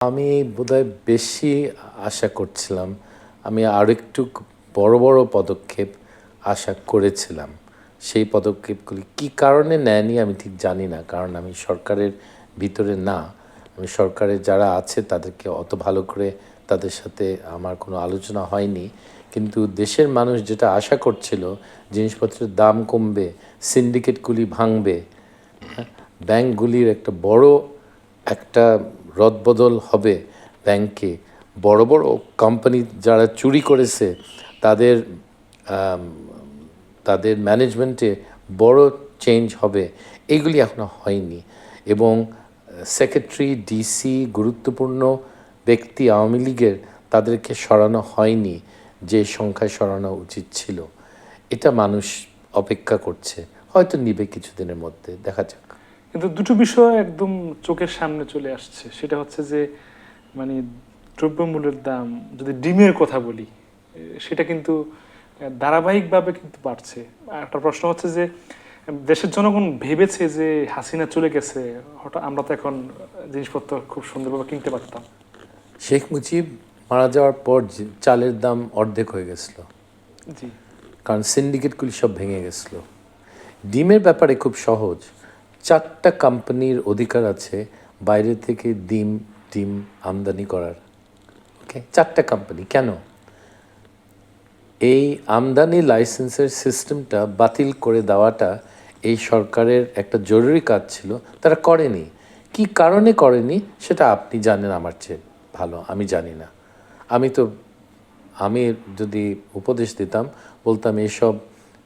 আমি বোধহয় বেশি আশা করছিলাম। আমি আরেকটু বড় বড় পদক্ষেপ আশা করেছিলাম। সেই পদক্ষেপগুলি কী কারণে নেয়নি আমি ঠিক জানি না। কারণ আমি সরকারের ভিতরে না। আমি সরকারের যারা আছে তাদেরকে অত ভালো করে তাদের সাথে আমার কোনো আলোচনা হয়নি। কিন্তু দেশের মানুষ যেটা আশা করছিল, জিনিসপত্রের দাম কমবে, সিন্ডিকেটগুলি ভাঙবে, ব্যাংকগুলির একটা বড় একটা রদবদল হবে ব্যাংকে, বড় বড় কোম্পানি যারা চুরি করেছে তাদের তাদের ম্যানেজমেন্টে বড় চেঞ্জ হবে, এইগুলি এখনো হয়নি। এবং সেক্রেটারি, ডিসি, গুরুত্বপূর্ণ ব্যক্তি আওয়ামী লীগের তাদেরকে সরানো হয়নি যে সংখ্যায় সরানো উচিত ছিল। এটা মানুষ অপেক্ষা করছে, হয়তো নিবে কিছুদিনের মধ্যে, দেখা যাক। কিন্তু দুটো বিষয় একদম চোখের সামনে চলে আসছে, সেটা হচ্ছে যে মানে দ্রব্যমূল্যের দাম, যদি ডিমের কথা বলি, সেটা কিন্তু ধারাবাহিকভাবে কিন্তু বাড়ছে। একটা প্রশ্ন হচ্ছে যে দেশের জনগণ ভেবেছে যে হাসিনা চলে গেছে, হঠাৎ আমরা তো এখন জিনিসপত্র খুব সুন্দরভাবে কিনতে পারতাম। শেখ মুজিব মারা যাওয়ার পর চালের দাম অর্ধেক হয়ে গেছিল, জি, কারণ সিন্ডিকেটগুলি সব ভেঙে গেছিল। ডিমের ব্যাপারে খুব সহজ। 4টা কোম্পানির অধিকার আছে বাইরে থেকে ডিম আমদানি করার। ওকে, 4টা কোম্পানি। কেন? এই আমদানি লাইসেন্সের সিস্টেমটা বাতিল করে দেওয়াটা এই সরকারের একটা জরুরি কাজ ছিল, তারা করেনি। কি কারণে করেনি সেটা আপনি জানেন আমার চেয়ে ভালো, আমি জানি না। আমি যদি উপদেশ দিতাম, বলতাম এইসব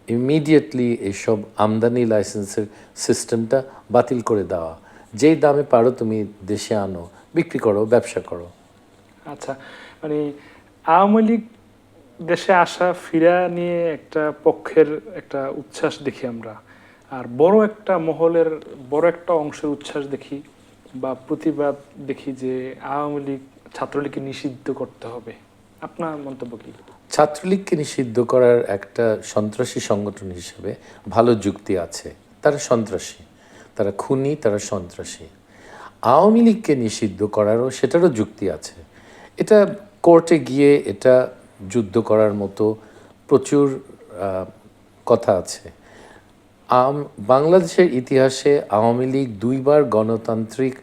ইমিডিয়েটলি এইসব আমদানি লাইসেন্সের সিস্টেমটা বাতিল করে দেওয়া। যেই দামে পারো তুমি দেশে আনো, বিক্রি করো, ব্যবসা করো। আচ্ছা, মানে আওয়ামী লীগ দেশে আসা ফিরা নিয়ে একটা পক্ষের একটা উচ্ছ্বাস দেখি আমরা, আর বড় একটা মহলের বড় একটা অংশের উচ্ছ্বাস দেখি বা প্রতিবাদ দেখি যে আওয়ামী লীগ ছাত্রলীগকে নিষিদ্ধ করতে হবে। আপনার মন্তব্য কি? ছাত্রলীগকে নিষিদ্ধ করার একটা সন্ত্রাসী সংগঠন হিসেবে ভালো যুক্তি আছে। তারা সন্ত্রাসী, তারা খুনি, তারা সন্ত্রাসী। আওয়ামী লীগকে নিষিদ্ধ করারও সেটারও যুক্তি আছে। এটা কোর্টে গিয়ে এটা যুদ্ধ করার মতো প্রচুর কথা আছে। বাংলাদেশের ইতিহাসে আওয়ামী লীগ 2বার গণতান্ত্রিক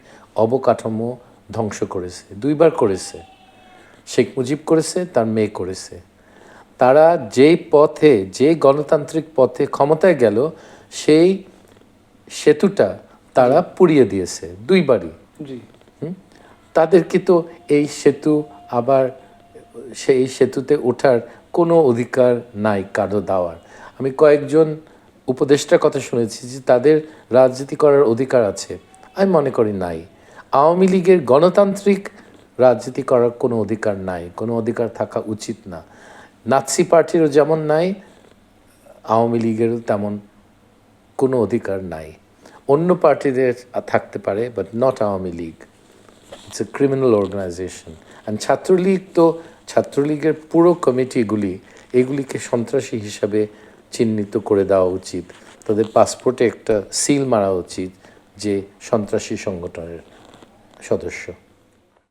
অবকাঠামো ধ্বংস করেছে, 2বার করেছে। শেখ মুজিব করেছে, তার মেয়ে করেছে। তারা যেই পথে, যে গণতান্ত্রিক পথে ক্ষমতায় গেল, সেই সেতুটা তারা পুড়িয়ে দিয়েছে 2বারই। জি, তাদেরকে তো এই সেতু আবার সেই সেতুতে ওঠার কোনো অধিকার নাই কারো দেওয়ার। আমি কয়েকজন উপদেষ্টার কথা শুনেছি যে তাদের রাজনীতি করার অধিকার আছে, আমি মনে করি নাই। আওয়ামী লীগের গণতান্ত্রিক রাজনীতি করার কোনো অধিকার নাই, কোনো অধিকার থাকা উচিত না। নাৎসি পার্টিরও যেমন নাই, আওয়ামী লীগেরও তেমন কোনো অধিকার নাই। অন্য পার্টিদের থাকতে পারে, but not Awami League. It's a criminal organization. And Chhatra League তো, ছাত্রলীগের পুরো কমিটিগুলি এগুলিকে সন্ত্রাসী হিসাবে চিহ্নিত করে দেওয়া উচিত। তাদের পাসপোর্টে একটা সিল মারা উচিত যে সন্ত্রাসী সংগঠনের সদস্য।